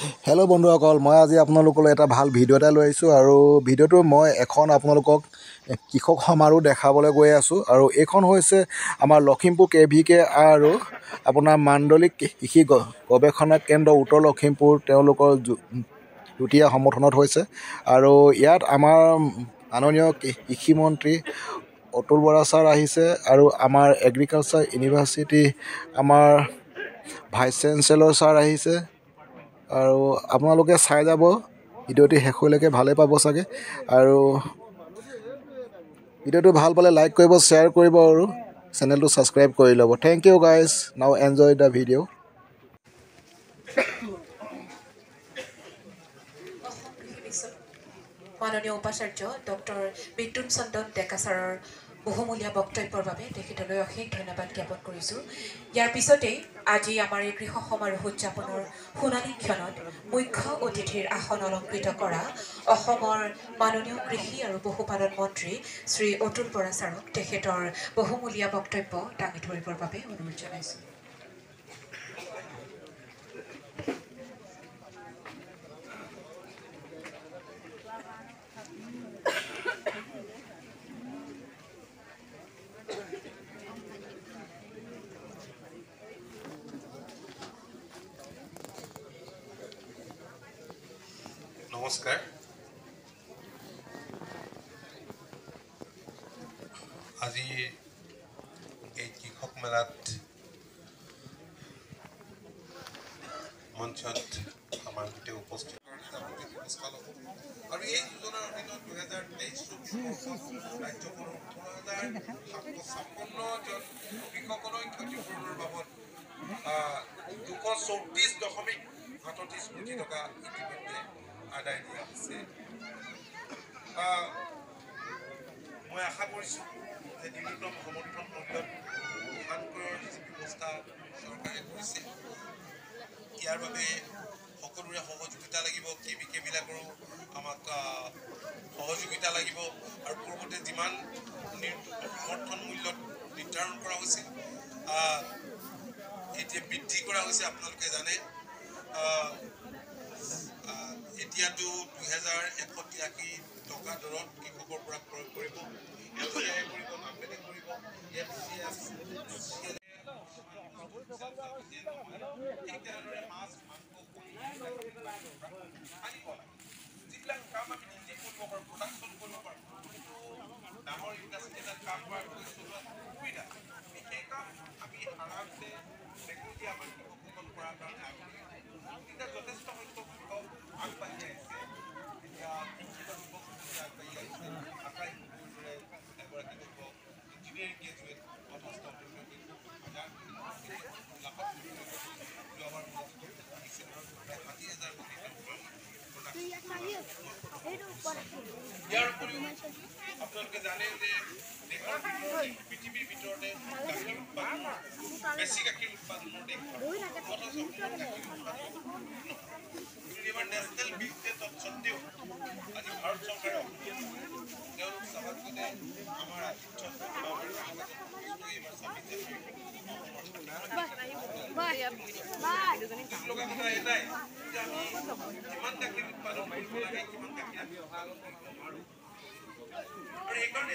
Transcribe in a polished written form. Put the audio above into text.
Hello' বন্ধুসকল, মই আজি আপোনালোকলৈ এটা ভাল ভিডিঅ' এটা লৈ আহিছোঁ আৰু ভিডিঅ'টো মই এখন আপোনালোকক কৃষক সমাৰোহ দেখাবলৈ গৈ আছোঁ। আৰু এইখন হৈছে আমাৰ লখিমপুৰ KVK আৰু আপোনাৰ মাণ্ডলিক কৃষি গৱেষণা কেন্দ্ৰ উত্তৰ লখিমপুৰ তেওঁলোকৰ যুটীয়া সমৰ্থনত হৈছে। আৰু ইয়াত আমাৰ মাননীয় কৃষিমন্ত্ৰী অতুল বৰা ছাৰ আহিছে আৰু আমাৰ এগ্ৰিকালচাৰ ইউনিভাৰ্চিটি আমাৰ ভাইচ চেঞ্চেলৰ ছাৰ আহিছে। আৰু আপোনালোকে চাই যাব, ভিডিঅ'টি শেষলৈকে ভালেই পাব চাগে। আৰু ভিডিঅ'টো ভাল পালে লাইক কৰিব, শ্বেয়াৰ কৰিব আৰু চেনেলটো ছাবস্ক্ৰাইব কৰি ল'ব। থেংক ইউ গাইজ, নাও এনজয় দ্য ভিডিঅ'। মাননীয় উপাচাৰ্য ডক্টৰ বিদ্যুৎ চন্দন ডেকা ছাৰৰ বহুমূলীয়া বক্তব্যৰ বাবে তেখেতলৈ অশেষ ধন্যবাদ জ্ঞাপন কৰিছোঁ। ইয়াৰ পিছতেই আজি আমাৰ এই কৃষক সমাৰোহ উদযাপনৰ সোণালী ক্ষণত মুখ্য অতিথিৰ আসন অলংকৃত কৰা অসমৰ মাননীয় কৃষি আৰু পশুপালন মন্ত্ৰী শ্ৰী অতুল বৰা ছাৰক তেখেতৰ বহুমূলীয়া বক্তব্য দাঙি ধৰিবৰ বাবে অনুৰোধ জনাইছোঁ। নমস্কাৰ। আজি এই কৃষক মেলাত মঞ্চত আমাৰ গোটেই উপস্থিত আৰু এই যোজনাৰ অধীনত 2023-24 ৰাজ্যখনৰ 18,756জন কৃষকৰ ক্ষতিপূৰণৰ বাবদ 234.38 কোটি টকা ইতিমধ্যে আদায় দিয়া হৈছে। মই আশা কৰিছোঁ যে ন্যূনতম সমৰ্থন মূল্যত ধান ক্ৰয়ৰ যি ব্যৱস্থা চৰকাৰে কৰিছে, ইয়াৰ বাবে সকলোৰে সহযোগিতা লাগিব। KVK-বিলাকৰো আমাক সহযোগিতা লাগিব। আৰু পূৰ্বতে যিমান সমৰ্থন মূল্যত নিৰ্ধাৰণ কৰা হৈছিল, এতিয়া বৃদ্ধি কৰা হৈছে। আপোনালোকে জানে এতিয়াতো 2,183 টকা দৰত কৃষকৰ পৰা ক্ৰয় কৰিব। FCI কৰিব, নামবেলেগ কৰিব, FCS ঠিক তেনেদৰে মাছ, মাংস, যিবিলাক কাম আমি নিজে কৰিব পাৰোঁ, প্ৰডাকশ্যন কৰিব পাৰোঁ, ডাঙৰ ইণ্ডাষ্ট্ৰী এটাত কাম কৰাৰ চলোৱাত সুবিধা, সেই কাম আমি আৰামছে বেগতি আমাৰ কৃষকসকল কৰাৰ কাৰণে আগবাঢ়ি এতিয়া যথেষ্ট সংখ্যক কৃষক আগবাঢ়ি আহিছে। এতিয়া শিক্ষিত যুৱক আগবাঢ়ি আহিছে। আটাই এগৰাকী যুৱক ইঞ্জিনিয়াৰিং গ্ৰেজুৱেট, যথেষ্ট ইয়াৰ উপৰিও আপোনালোকে জানে যে দেশৰ ভিতৰতে, পৃথিৱীৰ ভিতৰতে গাখীৰ উৎপাদন বেছি গাখীৰ উৎপাদনৰ দেশ এবাৰ নেশ্যনেল মিল্ক ডে তৎসত্বেও আজি ভাৰত চৰকাৰে তেওঁলোক স্বাভাৱিকতে আমাৰ আতিথ্য এইবাৰ 26 লগা কথা এটাই যে আমি যিমান গাখীৰ উৎপাদন কৰিব লাগে সিমান গাখীৰ আমি উৎপাদন কৰিব নোৱাৰোঁ। আৰু এইকাৰণে